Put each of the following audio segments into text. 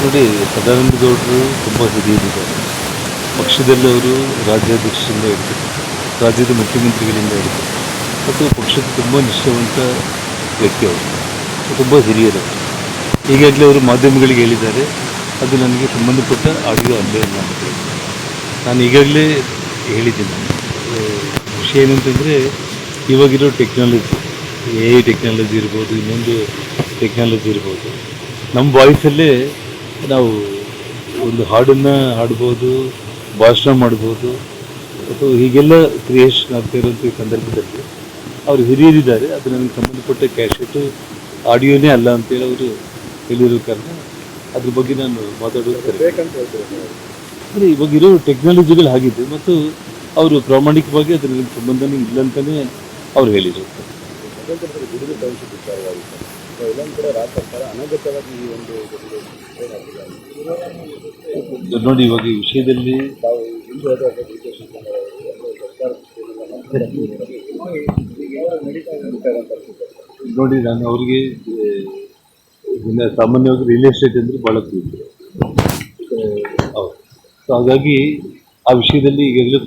ನೋಡಿ, ಸದಾನಂದ ಗೌಡರು ತುಂಬ ಹಿರಿಯರಿದ್ದಾರೆ. ಪಕ್ಷದಲ್ಲಿ ಅವರು ರಾಜ್ಯಾಧ್ಯಕ್ಷರಿಂದ ಹಿಡಿದು ರಾಜ್ಯದ ಮುಖ್ಯಮಂತ್ರಿಗಳಿಂದ ಹಿಡಿದು ಮತ್ತು ಪಕ್ಷಕ್ಕೆ ತುಂಬ ನಿಷ್ಠಾವಂತ ವ್ಯಕ್ತಿ ಅವರು, ತುಂಬ ಹಿರಿಯರು. ಈಗಾಗಲೇ ಅವರು ಮಾಧ್ಯಮಗಳಿಗೆ ಹೇಳಿದ್ದಾರೆ, ಅದು ನನಗೆ ಸಂಬಂಧಪಟ್ಟ ಆಡಿಯೋ ಅಲ್ಲೇ ಇಲ್ಲ ಅಂತ ಹೇಳಿ. ನಾನು ಈಗಾಗಲೇ ಹೇಳಿದ್ದೀನಿ. ವಿಷಯ ಏನಂತಂದರೆ, ಇವಾಗಿರೋ ಟೆಕ್ನಾಲಜಿ, AI ಟೆಕ್ನಾಲಜಿ ಇರ್ಬೋದು, ಇನ್ನೊಂದು ಟೆಕ್ನಾಲಜಿ ಇರ್ಬೋದು, ನಮ್ಮ ವಾಯ್ಸಲ್ಲೇ ನಾವು ಒಂದು ಹಾಡನ್ನು ಹಾಡ್ಬೋದು, ಭಾಷಣ ಮಾಡ್ಬೋದು, ಅಥವಾ ಹೀಗೆಲ್ಲ ಕ್ರಿಯೇಷನ್ ಆಗ್ತಾ ಇರೋಂಥ ಸಂದರ್ಭದಲ್ಲಿ ಅವರು ಹಿರಿಯರಿದ್ದಾರೆ. ಅದು ನನಗೆ ಸಂಬಂಧಪಟ್ಟ ಕ್ಯಾಸೆಟು ಆಡಿಯೋನೇ ಅಲ್ಲ ಅಂತೇಳಿ ಅವರು ಹೇಳಿರೋ ಕಾರಣ ಅದ್ರ ಬಗ್ಗೆ ನಾನು ಮಾತಾಡೋದು ಅಂದರೆ ಇವಾಗಿರೋ ಟೆಕ್ನಾಲಜಿಗಳು ಆಗಿದೆ ಮತ್ತು ಅವರು ಪ್ರಾಮಾಣಿಕವಾಗಿ ಅದ್ರ ನನಗೆ ಸಂಬಂಧನೇ ಇಲ್ಲ ಅಂತಲೇ ಅವ್ರು ಹೇಳಿದರು. ನೋಡಿ, ಇವಾಗ ಈ ವಿಷಯದಲ್ಲಿ ನೋಡಿ, ನಾನು ಅವರಿಗೆ ಸಾಮಾನ್ಯವಾಗಿ ರಿಯಲ್ ಎಸ್ಟೇಟ್ ಅಂದರೆ ಭಾಳ ಪ್ರೀತಿ. ಹೌದು. ಸೊ ಹಾಗಾಗಿ ಆ ವಿಷಯದಲ್ಲಿ ಈಗಾಗಲೇ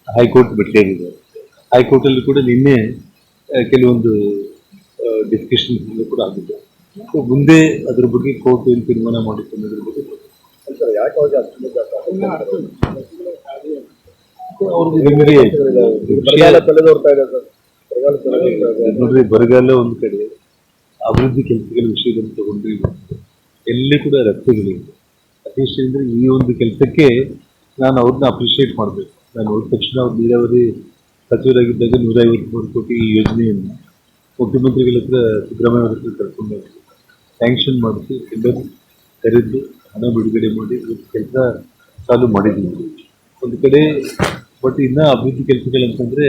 ಹೈಕೋರ್ಟ್ ಭೇಟಿಯಾಗಿದ್ದಾರೆ. ಹೈಕೋರ್ಟಲ್ಲಿ ಕೂಡ ನಿನ್ನೆ ಕೆಲವೊಂದು ಡಿಸ್ಕಷನ್ಸ್ ಕೂಡ ಆಗಿದೆ. ಸೊ ಮುಂದೆ ಅದ್ರ ಬಗ್ಗೆ ಕೋರ್ಟ್ ಏನು ತೀರ್ಮಾನ ಮಾಡಿತ್ತು ಅನ್ನೋದ್ರ ಬಗ್ಗೆ ನೋಡ್ರಿ, ಬರಗಾಲ ಒಂದು ಕಡೆ, ಅಭಿವೃದ್ಧಿ ಕೆಲಸಗಳ ವಿಷಯದಲ್ಲಿ ತಗೊಂಡ್ರೆ ಎಲ್ಲಿ ಕೂಡ ರಸ್ತೆಗಳಿವೆ. ಅಟ್ಲೀಸ್ಟ್ ಅಂದರೆ ಈ ಒಂದು ಕೆಲಸಕ್ಕೆ ನಾನು ಅವ್ರನ್ನ ಅಪ್ರಿಷಿಯೇಟ್ ಮಾಡಬೇಕು. ನಾನು ಹೋದ ತಕ್ಷಣ ಅವ್ರು ನೀರಾವರಿ ಸಚಿವರಾಗಿದ್ದಾಗ 153 ಕೋಟಿ ಈ ಯೋಜನೆಯನ್ನು ಮುಖ್ಯಮಂತ್ರಿಗಳ ಹತ್ರ, ಸಿದ್ದರಾಮಯ್ಯ ಅವ್ರ ಹತ್ರ ಕರ್ಕೊಂಡು ಸ್ಯಾಂಕ್ಷನ್ ಮಾಡಿಸಿ ಎಲ್ಲರೂ ಕರೆದು ಹಣ ಬಿಡುಗಡೆ ಮಾಡಿ ಕೆಲಸ ಚಾಲು ಮಾಡಿದ್ದೀವಿ ಒಂದು ಕಡೆ. ಬಟ್ ಇನ್ನು ಅಭಿವೃದ್ಧಿ ಕೆಲಸಗಳಂತಂದರೆ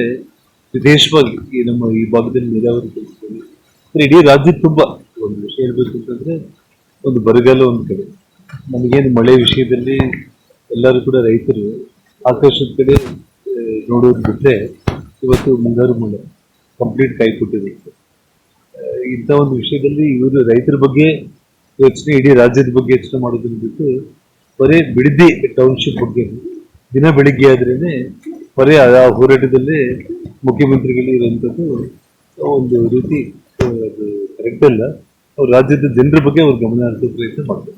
ವಿಶೇಷವಾಗಿ ನಮ್ಮ ಈ ಭಾಗದಲ್ಲಿ ನೀರಾವರಿ ಕೆಲಸಗಳು ಇಡೀ ರಾಜ್ಯದ ತುಂಬ ಒಂದು ವಿಷಯ ಹೇಳ್ಬೇಕು ಅಂತಂದರೆ, ಒಂದು ಬರಗಾಲ ಒಂದು ಕಡೆ, ನಮಗೇನು ಮಳೆ ವಿಷಯದಲ್ಲಿ ಎಲ್ಲರೂ ಕೂಡ ರೈತರು ಆಕಾಶದ ಕಡೆ ನೋಡೋದು ಬಿಟ್ಟರೆ ಇವತ್ತು ಮುಂಗಾರು ಮಳೆ ಕಂಪ್ಲೀಟ್ ಕೈ ಕೊಟ್ಟಿರುತ್ತೆ. ಇಂಥ ಒಂದು ವಿಷಯದಲ್ಲಿ ಇವರು ರೈತರ ಬಗ್ಗೆ ಯೋಚನೆ, ಇಡೀ ರಾಜ್ಯದ ಬಗ್ಗೆ ಯೋಚನೆ ಮಾಡೋದನ್ನ ಬಿಟ್ಟು ಬರೀ ಬಿಡದಿ ಟೌನ್ಶಿಪ್ ಬಗ್ಗೆ ದಿನ ಬೆಳಿಗ್ಗೆ ಆದ್ರೇ ಬರೀ ಆ ಹೋರಾಟದಲ್ಲೇ ಮುಖ್ಯಮಂತ್ರಿಗಳು ಇರುವಂಥದ್ದು ಒಂದು ರೀತಿ ಅದು ಕರೆಕ್ಟ್ ಅಲ್ಲ. ಅವ್ರು ರಾಜ್ಯದ ಜನರ ಬಗ್ಗೆ ಅವ್ರು ಗಮನ ಹರಿಸೋ ಪ್ರಯತ್ನ ಮಾಡ್ತಾರೆ.